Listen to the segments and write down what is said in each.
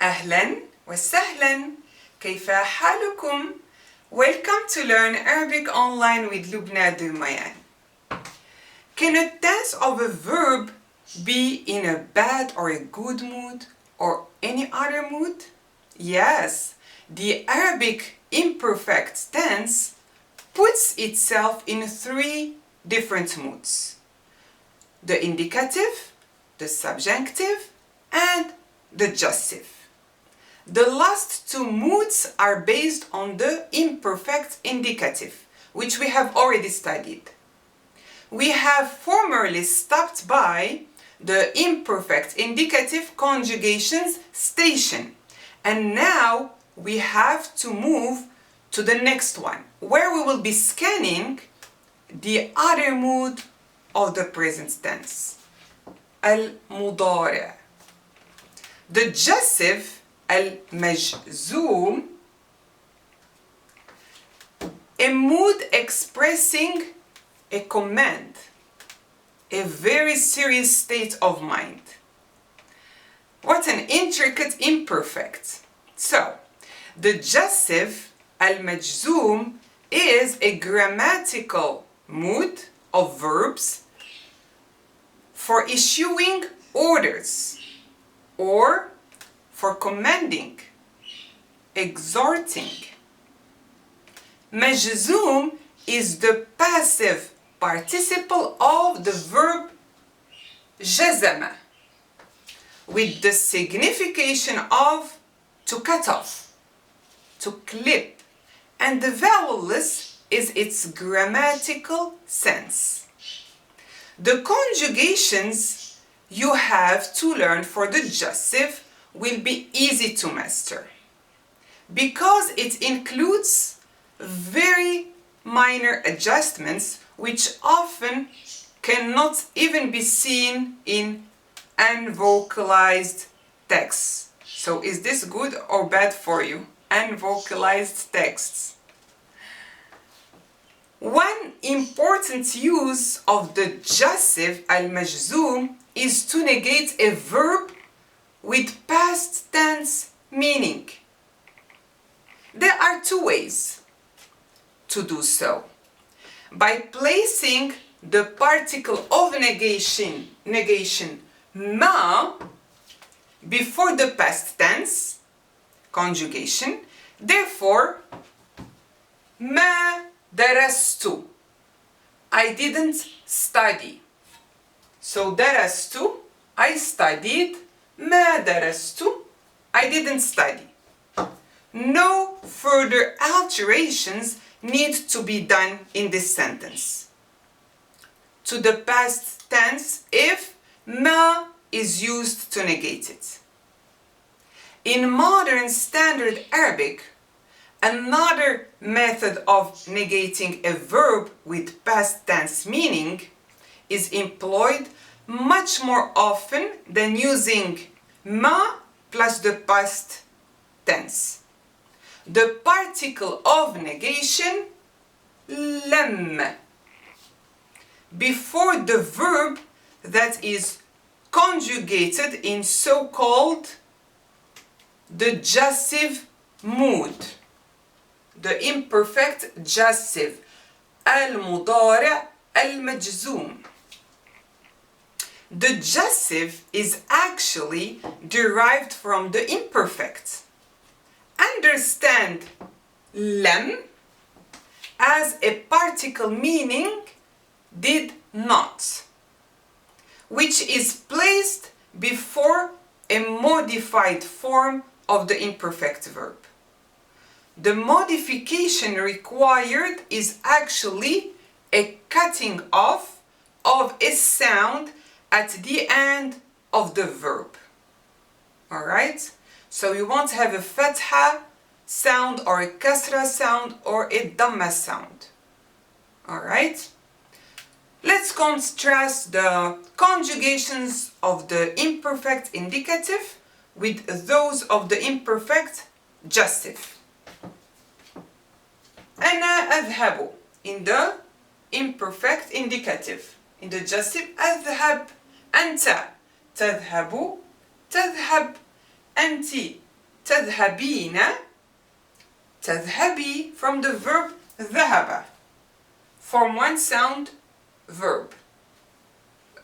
أهلا وسهلا كيف حالكم؟ Welcome to learn Arabic online with Lubna Dumayan. Can a tense of a verb be in a bad or a good mood or any other mood? Yes, the Arabic imperfect tense puts itself in three different moods: the indicative, the subjunctive, and the jussive. The last two moods are based on the imperfect indicative, which we have already studied. We have formerly stopped by the imperfect indicative conjugations station, and now we have to move to the next one, where we will be scanning the other mood of the present tense, المضارع. The jussive المجزوم, a mood expressing a command, a very serious state of mind. What an intricate imperfect. So, the jussive المجزوم is a grammatical mood of verbs for issuing orders or for commanding, exhorting. مجزوم is the passive participle of the verb جزم, with the signification of to cut off, to clip, and the vowelless is its grammatical sense. The conjugations you have to learn for the jussive will be easy to master, because it includes very minor adjustments which often cannot even be seen in unvocalized texts. So is this good or bad for you? Unvocalized texts. One important use of the jussive al-majzoom is to negate a verb with past tense meaning. There are two ways to do so: by placing the particle of negation ma before the past tense conjugation. Therefore, ما درست, I didn't study. So درست, I studied. ما درست, I didn't study. No further alterations need to be done in this sentence to the past tense if ما is used to negate it. In modern standard Arabic, another method of negating a verb with past tense meaning is employed much more often than using ma plus the past tense. The particle of negation لم before the verb that is conjugated in so-called the jussive mood, the imperfect jussive المضارع المجزوم. The jussive is actually derived from the imperfect. Understand لم as a particle meaning did not, which is placed before a modified form of the imperfect verb. The modification required is actually a cutting off of a sound at the end of the verb. Alright? So you won't have a fatha sound or a kasra sound or a dhamma sound. Alright? Let's contrast the conjugations of the imperfect indicative with those of the imperfect jussive. أنا أذهب in the imperfect indicative. In the jussive أذهب أنت تذهب تذهب أنت تذهبين تذهبي from the verb ذهب. Form one sound verb.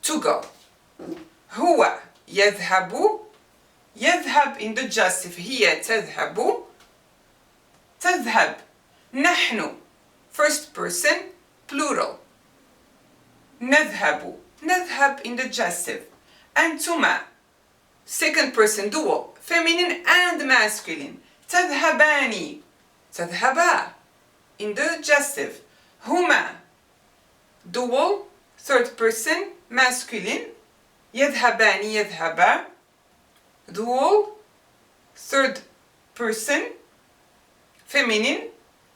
To go. هو يذهب يذهب in the jussive. هي تذهب تذهب. نحن first person plural. نذهب نذهب in the jussive. أنتما second person dual feminine and masculine. تذهبان تذهبا in the jussive. هما dual third person masculine. يذهبان يذهبا dual third person feminine.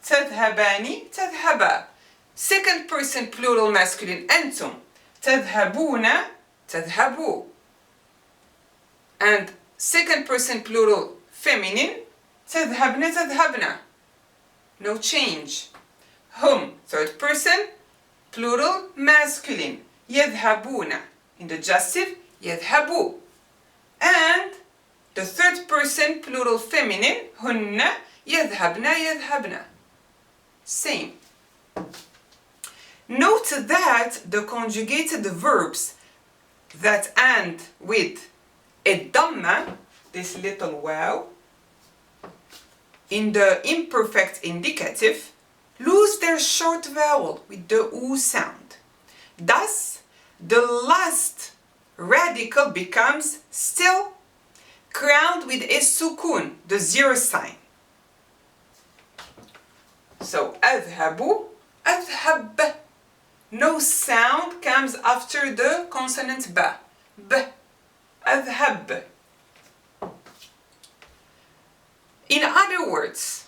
تذهبان تذهبا second person plural masculine. أنتم تذهبون تذهبوا and second person plural feminine. تذهبن تذهبن. No change. هم third person plural masculine. يذهبون in the jussive. يذهبوا and the third person plural feminine. هن يذهبن يذهبن. Same. Note that the conjugated verbs that end with a dhamma, this little wow, in the imperfect indicative, lose their short vowel with the oo sound. Thus, the last radical becomes still crowned with a sukun, the zero sign. So, أذهب, أذهب. No sound comes after the consonant ba. B. أذهب. In other words,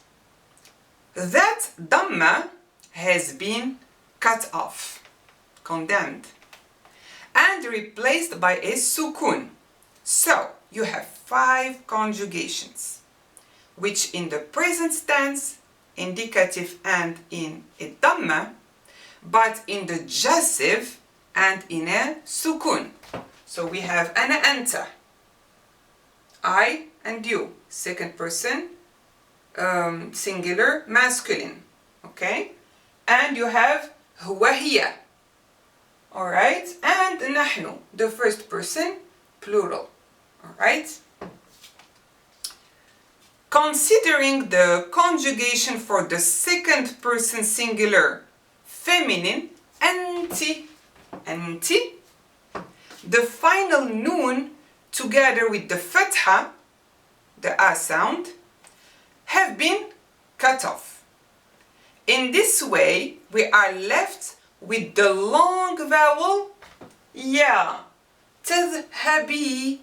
that dhamma has been cut off, condemned, and replaced by a sukun. So, you have 5 conjugations, which in the present tense, indicative and in a dhamma, but in the jussive and in a sukun. So we have ana anta, I and you, second person singular masculine, okay? And you have huwa hiya, alright? And nahnu, the first person plural, alright? Considering the conjugation for the second person singular feminine, anti, anti, the final noon together with the fatha, the a sound, have been cut off. In this way, we are left with the long vowel ya, tadhhabi,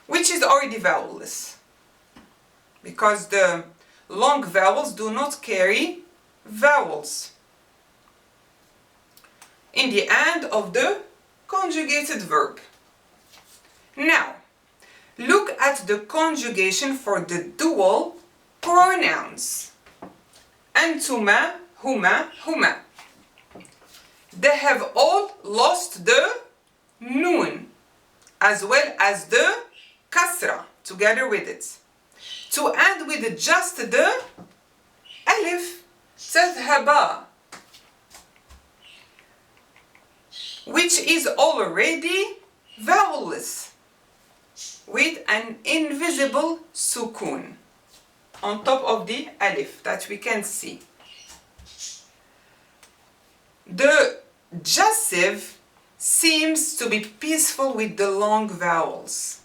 which is already vowelless, because the long vowels do not carry vowels in the end of the conjugated verb. Now, look at the conjugation for the dual pronouns. Antuma, huma, huma. They have all lost the noon as well as the kasra together with it. To end with just the alif, tadhhaba, which is already vowelless with an invisible sukun on top of the alif that we can see. The jussive seems to be peaceful with the long vowels,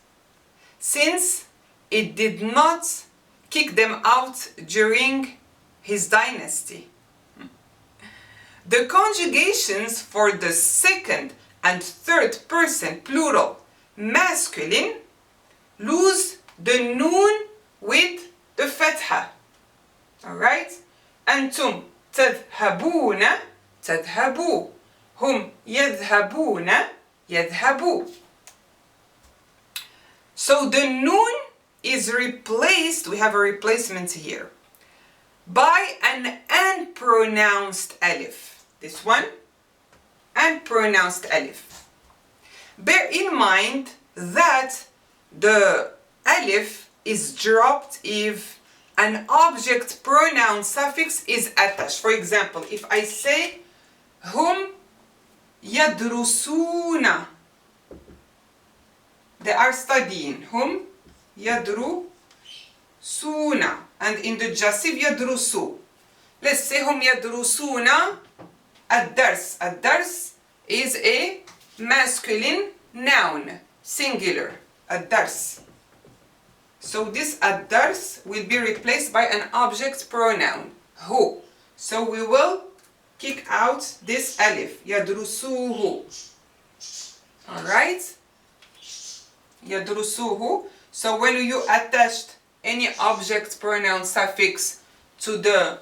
since it did not kick them out during his dynasty. The conjugations for the second and third person plural masculine lose the noon with the fatha. Alright? أنتم تذهبون تذهبوا. هم يذهبون يذهبوا. So the noon is replaced, we have a replacement here, by an unpronounced alif. This one, unpronounced alif. Bear in mind that the alif is dropped if an object pronoun suffix is attached. For example, if I say هم يدرسون, they are studying. هم يدرسون. And in the Jussive يدرسوا. Let's say هم يدرسون الدرس. الدرس is a masculine noun, singular. الدرس. So this الدرس will be replaced by an object pronoun, who. So we will kick out this alif, يدرسوه. Alright? يدرسوه. So when you attached any object pronoun suffix to the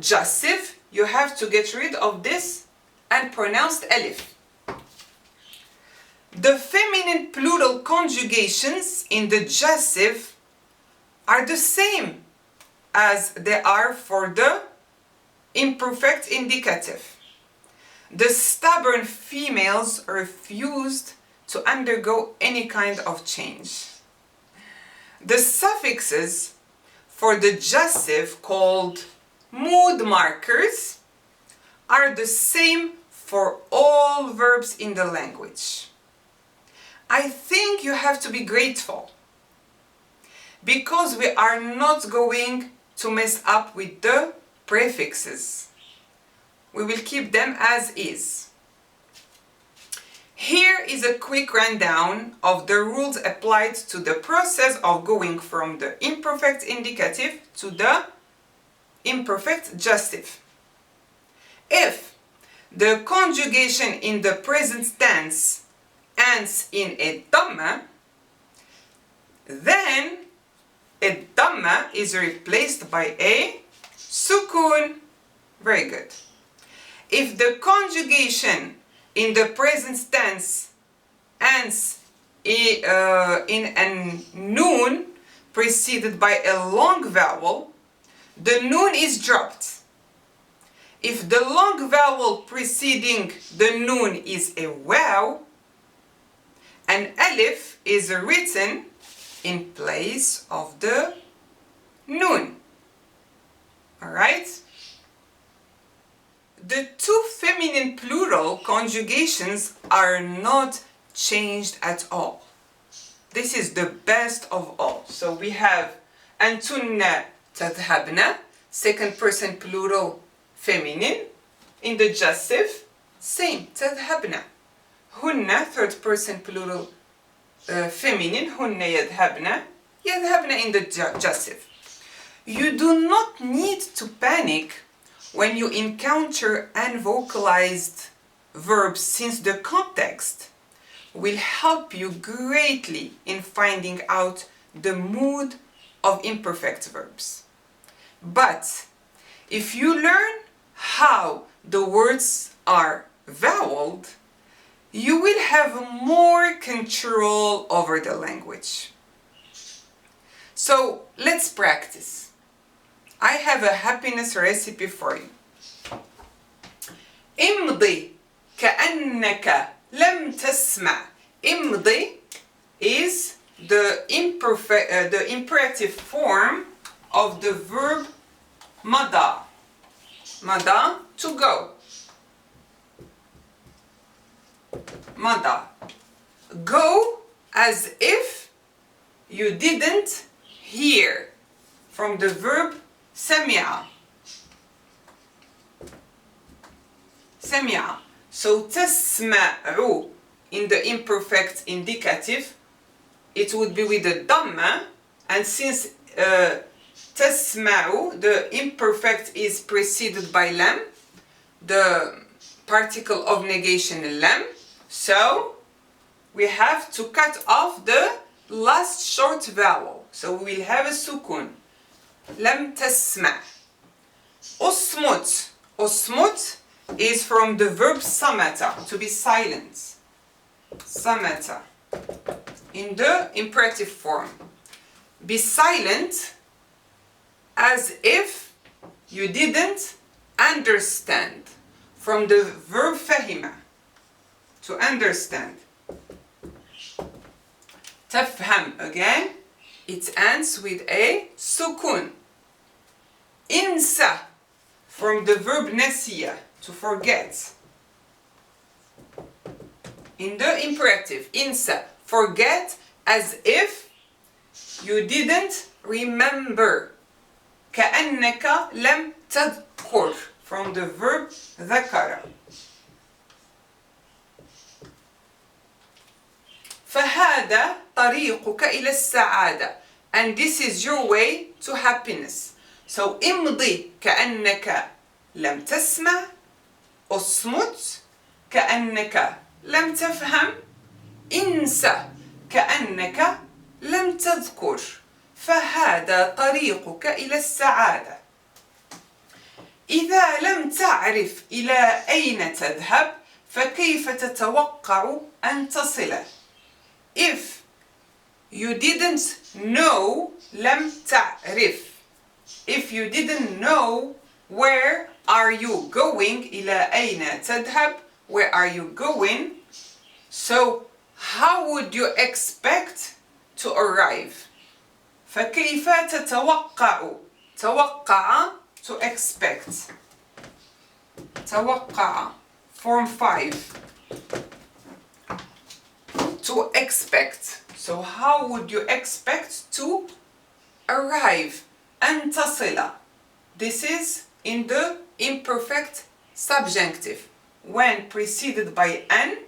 Jussive, you have to get rid of this unpronounced alif. The feminine plural conjugations in the Jussive are the same as they are for the imperfect indicative. The stubborn females refused to undergo any kind of change. The suffixes for the Jussive, called mood markers, are the same for all verbs in the language. I think you have to be grateful because we are not going to mess up with the prefixes. We will keep them as is. Here is a quick rundown of the rules applied to the process of going from the imperfect indicative to the imperfect jussive. If the conjugation in the present tense ends in a dhamma, then a dhamma is replaced by a sukun. Very good. If the conjugation in the present tense ends in a noon preceded by a long vowel, the noon is dropped. If the long vowel preceding the noon is a waw, an alif is written in place of the noon. Alright? The two feminine plural conjugations are not changed at all. This is the best of all. So we have أنتن تذهبن, second person plural feminine. In the Jussive, same, تذهبن. هن, third person plural feminine. هن يذهبن. يذهبن in the Jussive. You do not need to panic when you encounter unvocalized verbs, since the context will help you greatly in finding out the mood of imperfect verbs. But if you learn how the words are voweled, you will have more control over the language. So let's practice. I have a happiness recipe for you. امضي كأنك لم تسمع. امضي is the imperative form of the verb مضى. مضى, to go. مضى. Go as if you didn't hear, from the verb سمع. سمع. So تسمع in the imperfect indicative, it would be with a dhamma, and since تسمع, the imperfect is preceded by lam, the particle of negation lam, so we have to cut off the last short vowel. So we will have a sukun. لم تسمع. أصمت. أصمت is from the verb samata, to be silent. Samata. In the imperative form. Be silent as if you didn't understand, from the verb fahima, to understand. تفهم again. It ends with a sukun. Insa, from the verb nasiya, to forget. In the imperative, insa, forget as if you didn't remember. كأنك لم تذكر, from the verb ذكر. فهذا طريقك إلى السعادة, and this is your way to happiness. So امضي كأنك لم تسمع, اصمت كأنك لم تفهم, انسى كأنك لم تذكر, فهذا طريقك إلى السعادة. إذا لم تعرف إلى أين تذهب فكيف تتوقع أن تصل. If you didn't know, لم تعرف. If you didn't know, where are you going? إلى أين تذهب? Where are you going? So, how would you expect to arrive? فكيف تتوقع? توقع, to expect. توقع, form 5. To expect. So how would you expect to arrive? أن تصل. This is in the imperfect subjunctive. When preceded by an,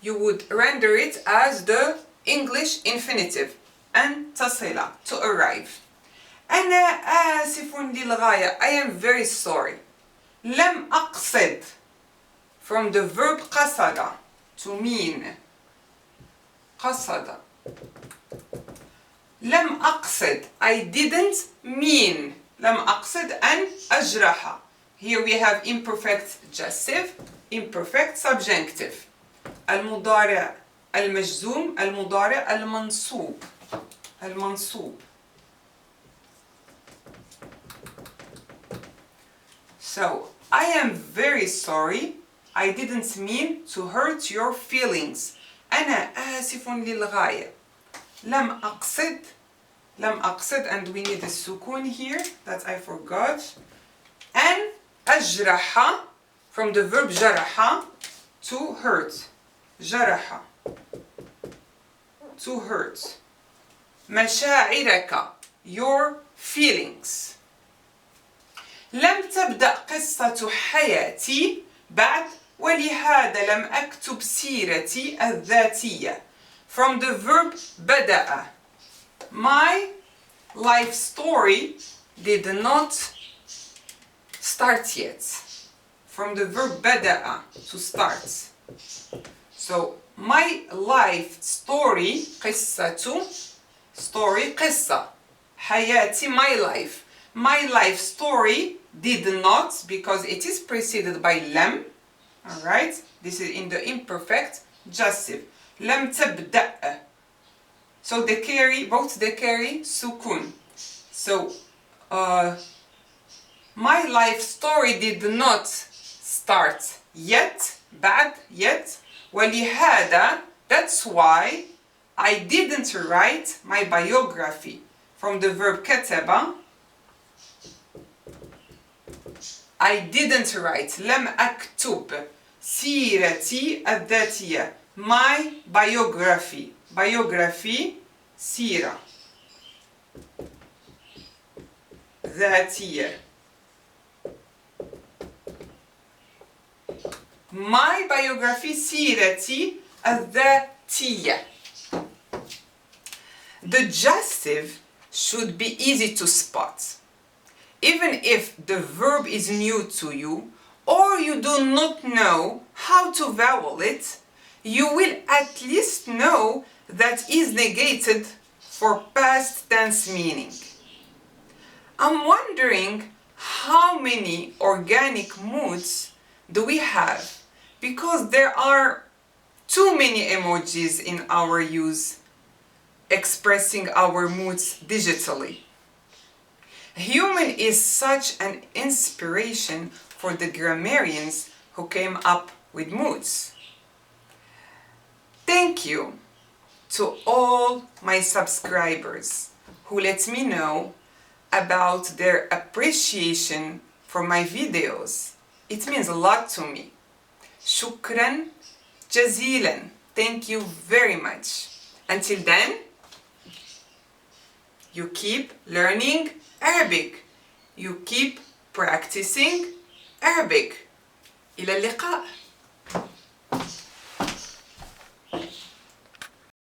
you would render it as the English infinitive. أن تصل, to arrive. أنا آسف للغاية. I am very sorry. لم أقصد, from the verb قصد, to mean. قصد. لم أقصد, I didn't mean. لم أقصد أن أجرح. Here we have imperfect jussive, imperfect subjunctive. المضارع المجزوم, المضارع المنصوب. المنصوب. So, I am very sorry. I didn't mean to hurt your feelings. أنا آسف للغاية. لم أقصد. لم أقصد, and we need a sukun here that I forgot. أن أجرح, from the verb جرح, to hurt. جرح, to hurt. مشاعرك, your feelings. لم تبدأ قصة حياتي بعد, ولهذا لم أكتب سيرتي الذاتية. From the verb بدأ. My life story did not start yet. From the verb بدأ, to start. So, my life story, قصة, story, قصة. حياتي, my life. My life story did not, because it is preceded by لم. Alright? This is in the imperfect jussive. لم تبدأ. So they carry, both they carry sukun. So, my life story did not start yet, bad, yet. ولهذا, that's why I didn't write my biography. From the verb كتب, I didn't write. لم أكتب سيرتي الذاتية. My biography. Biography, سيرة. ذاتية. My biography, سيرتي الذاتية. The jussive should be easy to spot. Even if the verb is new to you, or you do not know how to vowel it, you will at least know that is negated for past tense meaning. I'm wondering how many organic moods do we have, because there are too many emojis in our use expressing our moods digitally. Human is such an inspiration for the grammarians who came up with moods. Thank you to all my subscribers. who let me know about their appreciation for my videos. It means a lot to me. شكرا جزيلا. Thank you very much. Until then, you keep learning Arabic. You keep practicing Arabic. إلى اللقاء.